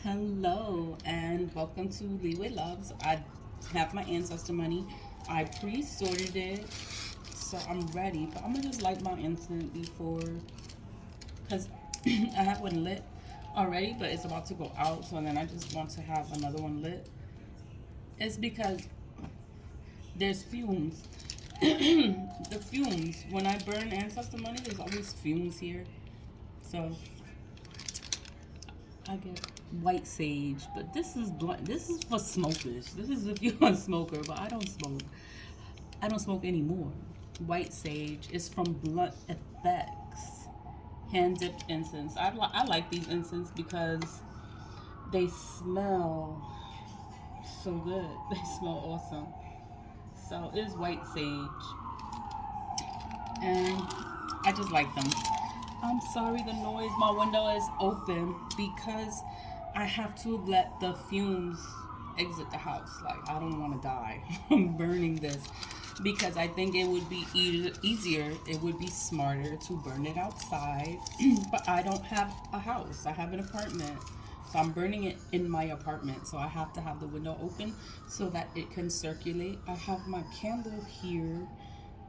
Hello and welcome to Leeway Loves. I have my ancestor money. I pre-sorted it, so I'm ready. But I'm gonna just light my incense before, cause I have one lit already, but it's about to go out. So then I just want to have another one lit. It's because there's fumes. The fumes. When I burn ancestor money, there's always fumes here. So I get white sage, but this is blunt. This is for smokers. This is if you're a smoker, but I don't smoke. I don't smoke anymore. White sage is from Blunt Effects. Hand dipped incense. I like these incense because they smell so good. They smell awesome. So it is white sage, and I just like them. I'm sorry the noise. My window is open because I have to let the fumes exit the house. Like, I don't want to die from burning this because I think it would be easier, it would be smarter to burn it outside. But I don't have a house, I have an apartment. So I'm burning it in my apartment. So I have to have the window open so that it can circulate. I have my candle here.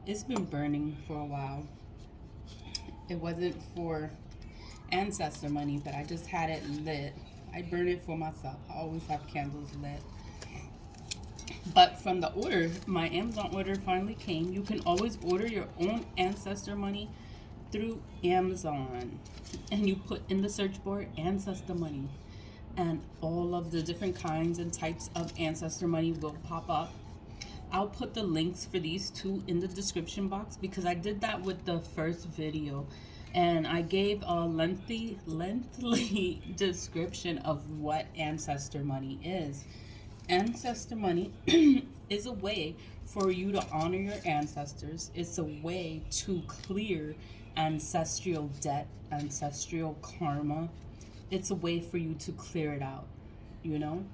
It's been burning for a while. It wasn't for ancestor money, but I just had it lit. I burn it for myself. I always have candles lit. But from the order, my Amazon order finally came. You can always order your own ancestor money through Amazon. And you put in the search bar ancestor money. And all of the different kinds and types of ancestor money will pop up. I'll put the links for these two in the description box because I did that with the first video. And I gave a lengthy description of what ancestor money is. Ancestor money is a way for you to honor your ancestors. It's a way to clear ancestral debt, ancestral karma. It's a way for you to clear it out, you know?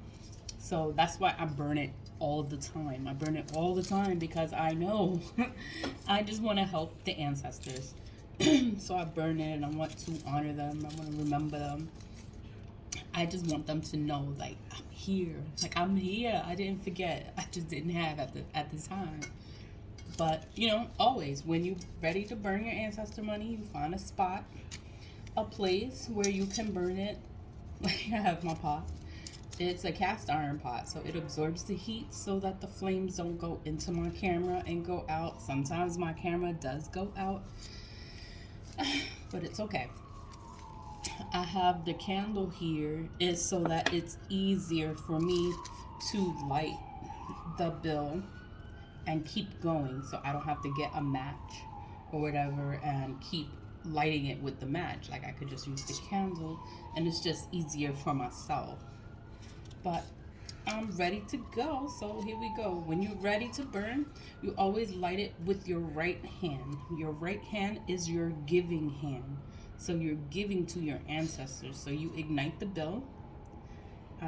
So that's why I burn it all the time. I burn it all the time because I know I just want to help the ancestors. So I burn it and I want to honor them. I want to remember them. I just want them to know, like, I'm here. Like, I'm here. I didn't forget. I just didn't have at the time. But, you know, always, when you're ready to burn your ancestor money, you find a spot, a place where you can burn it. Like, I have my pot. It's a cast iron pot, so it absorbs the heat so that the flames don't go into my camera and go out. Sometimes my camera does go out, but it's okay. I have the candle here is so that it's easier for me to light the bill and keep going, so I don't have to get a match or whatever and keep lighting it with the match. Like, I could just use the candle and it's just easier for myself. But I'm ready to go, so here we go. When you're ready to burn, you always light it with your right hand. Your right hand is your giving hand. So you're giving to your ancestors. So you ignite the bill,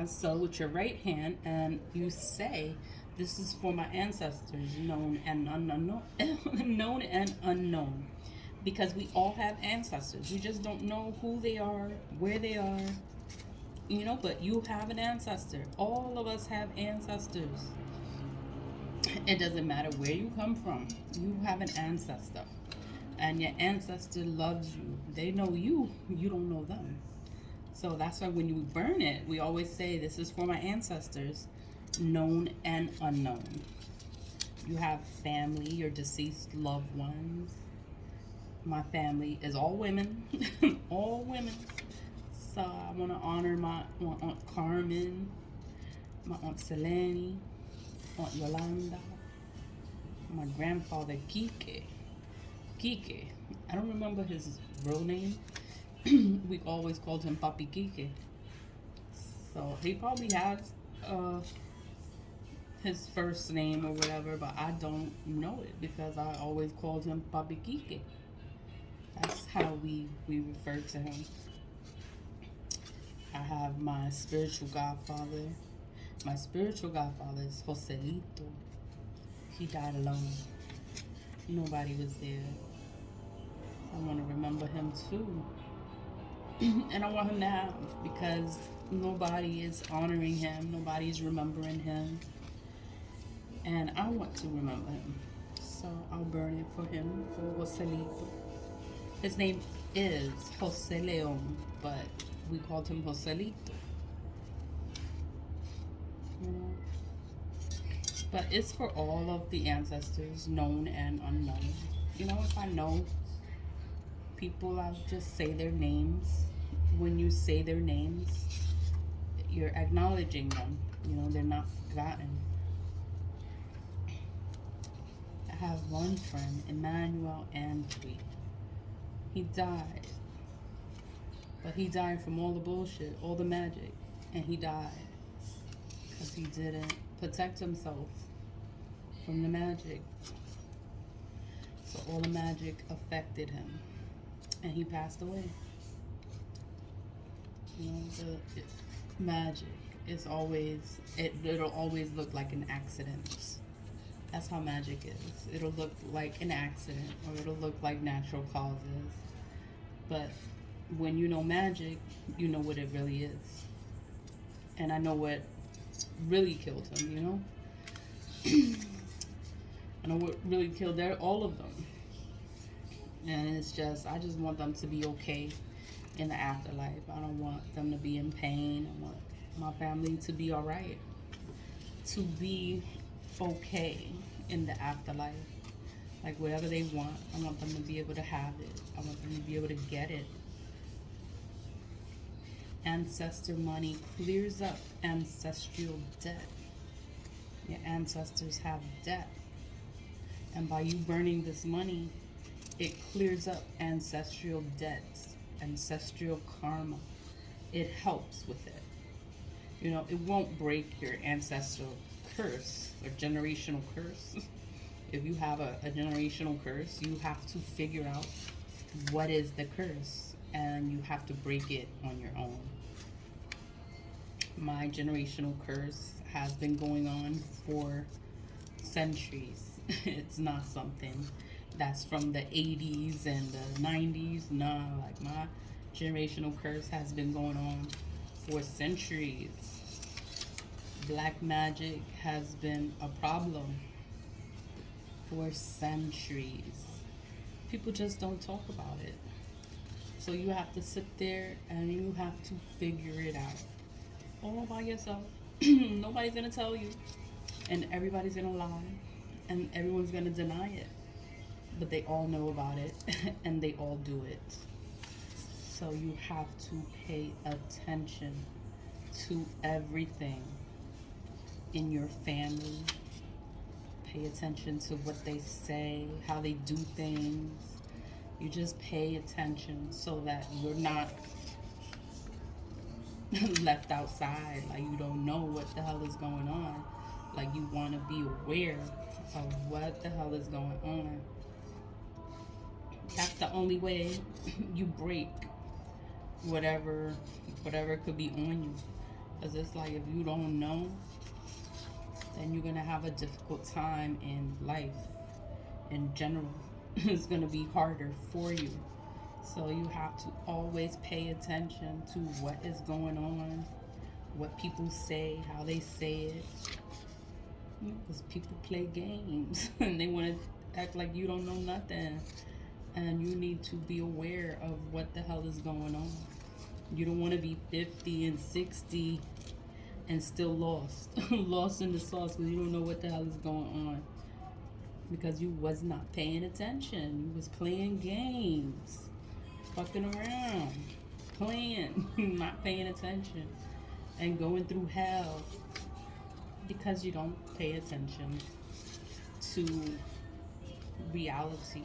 so with your right hand, and you say, "This is for my ancestors, known and unknown." Known and unknown. Because we all have ancestors. We just don't know who they are, where they are, you know, but you have an ancestor. All of us have ancestors. It doesn't matter where you come from. You have an ancestor. And your ancestor loves you. They know you. You don't know them. So that's why when you burn it, we always say, "This is for my ancestors, known and unknown." You have family, your deceased loved ones. My family is all women. All women. So I want to honor my Aunt Carmen, my Aunt Selene, Aunt Yolanda, my grandfather Kike. Kike. I don't remember his real name. We always called him Papi Kike. So he probably has his first name or whatever, but I don't know it because I always called him Papi Kike. That's how we refer to him. I have my spiritual godfather. My spiritual godfather is Joselito. He died alone. Nobody was there. So I want to remember him too. And I want him to have, because nobody is honoring him, nobody is remembering him, and I want to remember him. So I'll burn it for him, for Joselito. His name is Jose Leon, but we called him Joselito. You know? But it's for all of the ancestors, known and unknown. You know, if I know people, I'll just say their names. When you say their names, you're acknowledging them. You know, they're not forgotten. I have one friend, Emmanuel Antwi. He died. But he died from all the bullshit, all the magic. And he died because he didn't protect himself from the magic. So all the magic affected him. And he passed away. You know, the magic is always, it'll always look like an accident. That's how magic is. It'll look like an accident, or it'll look like natural causes. But when you know magic, you know what it really is. And I know what really killed him, you know? I know what really killed all of them. And it's just, I just want them to be okay in the afterlife. I don't want them to be in pain. I want my family to be all right, to be okay in the afterlife. Like whatever they want, I want them to be able to have it. I want them to be able to get it. Ancestor money clears up ancestral debt. Your ancestors have debt. And by you burning this money, it clears up ancestral debts, ancestral karma. It helps with it. You know, it won't break your ancestral curse or generational curse. If you have a generational curse, you have to figure out what is the curse, and you have to break it on your own. My generational curse has been going on for centuries. It's not something that's from the 80s and the 90s. No, like my generational curse has been going on for centuries. Black magic has been a problem for centuries. People just don't talk about it. So you have to sit there and you have to figure it out all by yourself. Nobody's gonna tell you, and everybody's gonna lie, and everyone's gonna deny it. But they all know about it, and they all do it. So you have to pay attention to everything in your family. Pay attention to what they say, how they do things. You just pay attention so that you're not left outside, like you don't know what the hell is going on. Like you want to be aware of what the hell is going on. That's the only way you break whatever could be on you. Because it's like if you don't know, then you're going to have a difficult time in life in general. It's going to be harder for you. So you have to always pay attention to what is going on, what people say, how they say it. Because people play games and they want to act like you don't know nothing. And you need to be aware of what the hell is going on. You don't want to be 50 and 60 and still lost. Lost in the sauce because you don't know what the hell is going on. Because you was not paying attention. You was playing games. Fucking around. Playing. Not paying attention. And going through hell. Because you don't pay attention to reality.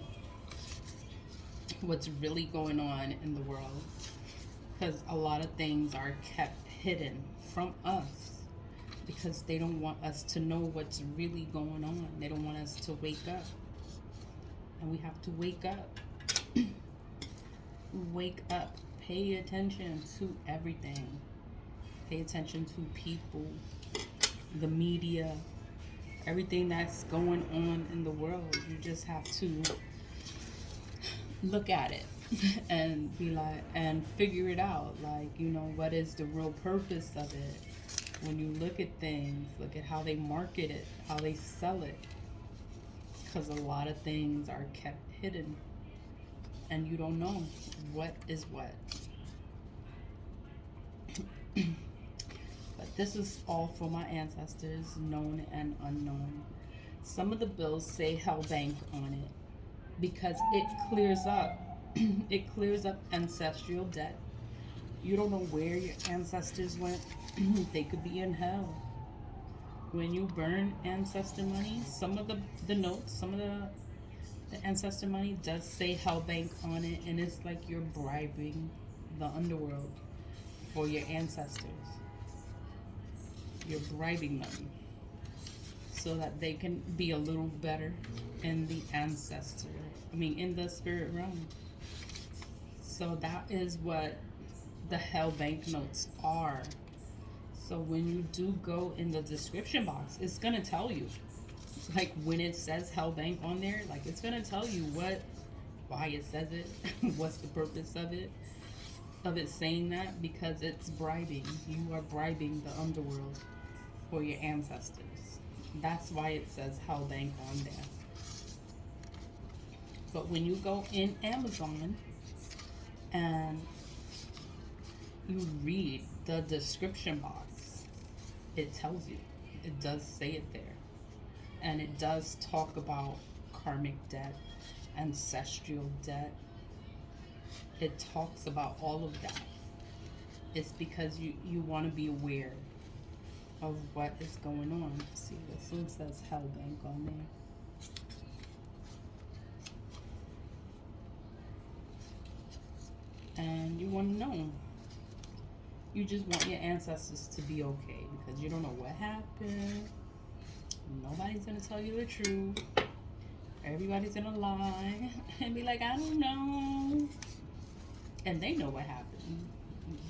What's really going on in the world. Because a lot of things are kept hidden from us. Because they don't want us to know what's really going on. They don't want us to wake up. And we have to wake up. Wake up. Pay attention to everything. Pay attention to people, the media, everything that's going on in the world. You just have to look at it. and be like, and figure it out. Like, you know, what is the real purpose of it? When you look at things, look at how they market it, how they sell it. Because a lot of things are kept hidden and you don't know what is what. But this is all for my ancestors, known and unknown. Some of the bills say hell bank on it because it clears up. It clears up ancestral debt. You don't know where your ancestors went. They could be in hell. When you burn ancestor money, some of the notes, some of the ancestor money does say hell bank on it, and it's like you're bribing the underworld for your ancestors. You're bribing them so that they can be a little better in the in the spirit realm. So that is what the hell bank notes are. So when you do go in the description box, it's gonna tell you, like when it says hell bank on there, like it's gonna tell you why it says it, what's the purpose of it saying that, because it's bribing. You are bribing the underworld for your ancestors. That's why it says hell bank on there. But when you go in Amazon and you read the description box, it tells you. It does say it there. And it does talk about karmic debt, ancestral debt. It talks about all of that. It's because you want to be aware of what is going on. See, this one says hell bank on there. And you want to know. You just want your ancestors to be okay because you don't know what happened. Nobody's going to tell you the truth. Everybody's going to lie and be like, I don't know. And they know what happened.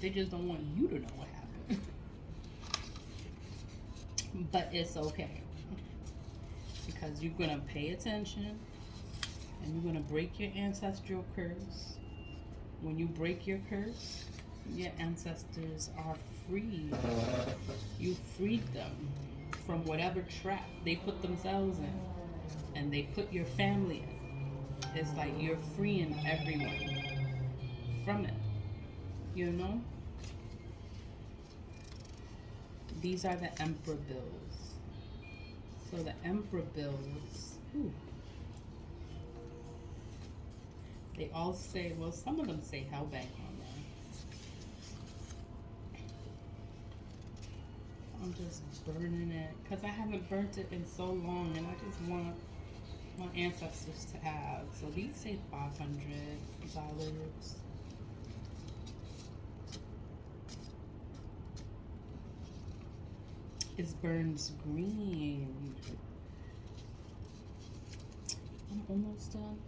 They just don't want you to know what happened. But it's okay. Because you're going to pay attention and you're going to break your ancestral curse. When you break your curse, your ancestors are free. You freed them from whatever trap they put themselves in. And they put your family in. It's like you're freeing everyone from it. You know? These are the emperor bills. So the emperor bills, they all say, well, some of them say hell bank on them. I'm just burning it because I haven't burnt it in so long, and I just want my ancestors to have. So these say $500. It burns green. I'm almost done.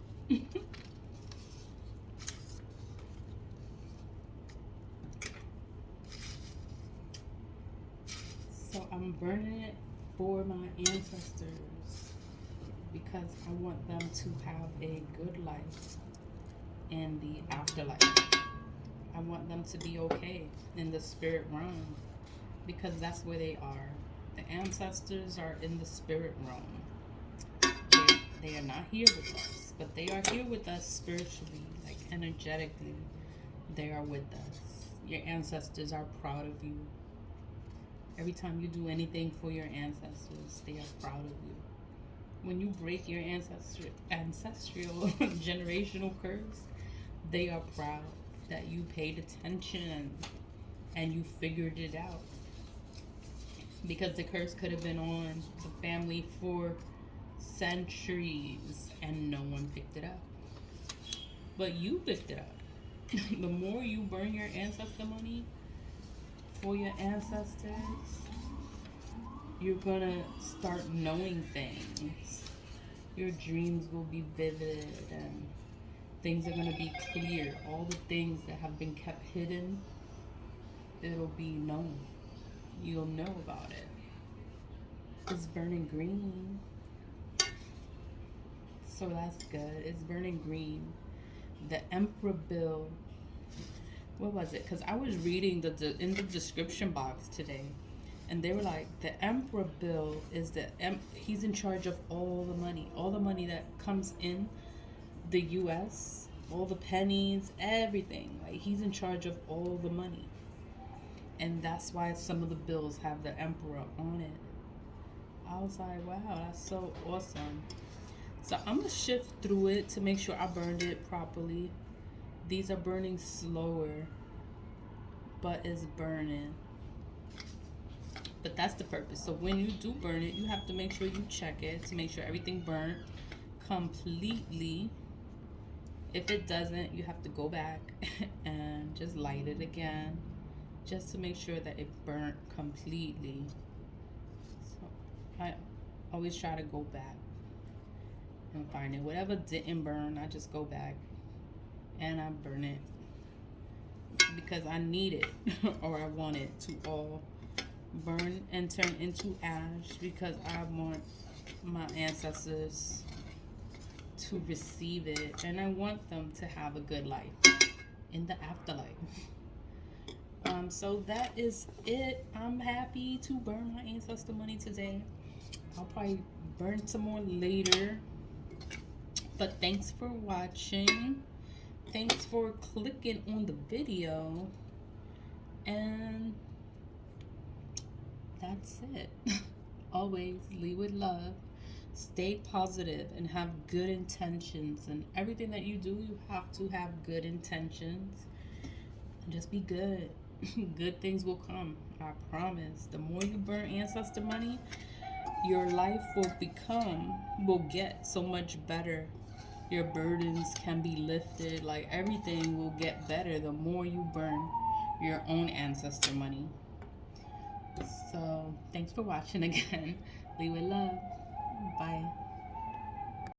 So I'm burning it for my ancestors because I want them to have a good life in the afterlife. I want them to be okay in the spirit realm because that's where they are. The ancestors are in the spirit realm. They are not here with us, but they are here with us spiritually, like energetically. They are with us. Your ancestors are proud of you. Every time you do anything for your ancestors, they are proud of you. When you break your ancestral generational curse, they are proud that you paid attention and you figured it out. Because the curse could have been on the family for centuries and no one picked it up. But you picked it up. The more you burn your ancestor money for your ancestors, you're gonna start knowing things. Your dreams will be vivid and things are gonna be clear. All the things that have been kept hidden, it'll be known. You'll know about it. It's burning green. So that's good. It's burning green. The Emperor bill. What was it? Because I was reading in the description box today, and they were like, the Emperor bill is he's in charge of all the money that comes in the U.S., all the pennies, everything. Like, he's in charge of all the money, and that's why some of the bills have the Emperor on it. I was like, wow, that's so awesome. So I'm gonna shift through it to make sure I burned it properly. These are burning slower, but it's burning. But that's the purpose. So when you do burn it, you have to make sure you check it to make sure everything burnt completely. If it doesn't, you have to go back and just light it again, just to make sure that it burnt completely. So I always try to go back and find it. Whatever didn't burn, I just go back and I burn it because I need it or I want it to all burn and turn into ash, because I want my ancestors to receive it, and I want them to have a good life in the afterlife. So that is it. I'm happy to burn my ancestor money today. I'll probably burn some more later. But thanks for watching. Thanks for clicking on the video. And that's it. Always lead with love. Stay positive and have good intentions. And everything that you do, you have to have good intentions. And just be good. Good things will come. I promise. The more you burn ancestor money, your life will get so much better. Your burdens can be lifted. Like, everything will get better the more you burn your own ancestor money. So thanks for watching again. Leave with love. Bye.